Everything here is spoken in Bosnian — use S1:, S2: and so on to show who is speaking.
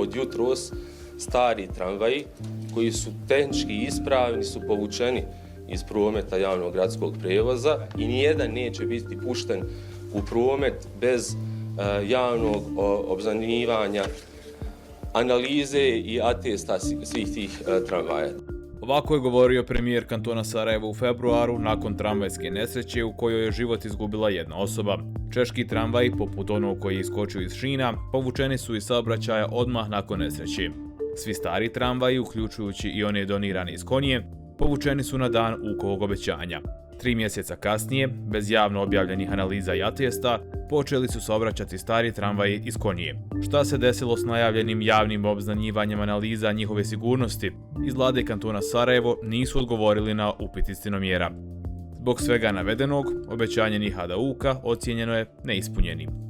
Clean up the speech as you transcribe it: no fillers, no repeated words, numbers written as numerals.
S1: od jutros stari tramvaji koji su tehnički ispravni su povučeni iz prometa javnog gradskog prijevoza i nijedan neće biti pušten u promet bez javnog obznanjivanja, analize i atesta svih tih tramvaja.
S2: Ovako je govorio premijer kantona Sarajeva u februaru nakon tramvajske nesreće u kojoj je život izgubila jedna osoba. Češki tramvaji, poput onog koji je iskočio iz šina, povučeni su iz saobraćaja odmah nakon nesreće. Svi stari tramvaji, uključujući i one donirane iz Konije, povučeni su na dan Vukovog obećanja. 3 mjeseca kasnije, bez javno objavljenih analiza i atesta, počeli su saobraćati stari tramvaji iz Konije. Šta se desilo s najavljenim javnim obznanjivanjem analiza njihove sigurnosti? Iz vlade kantona Sarajevo nisu odgovorili na upit istinomjera. Zbog svega navedenog, obećanje Nihada Uka ocijenjeno je neispunjenim.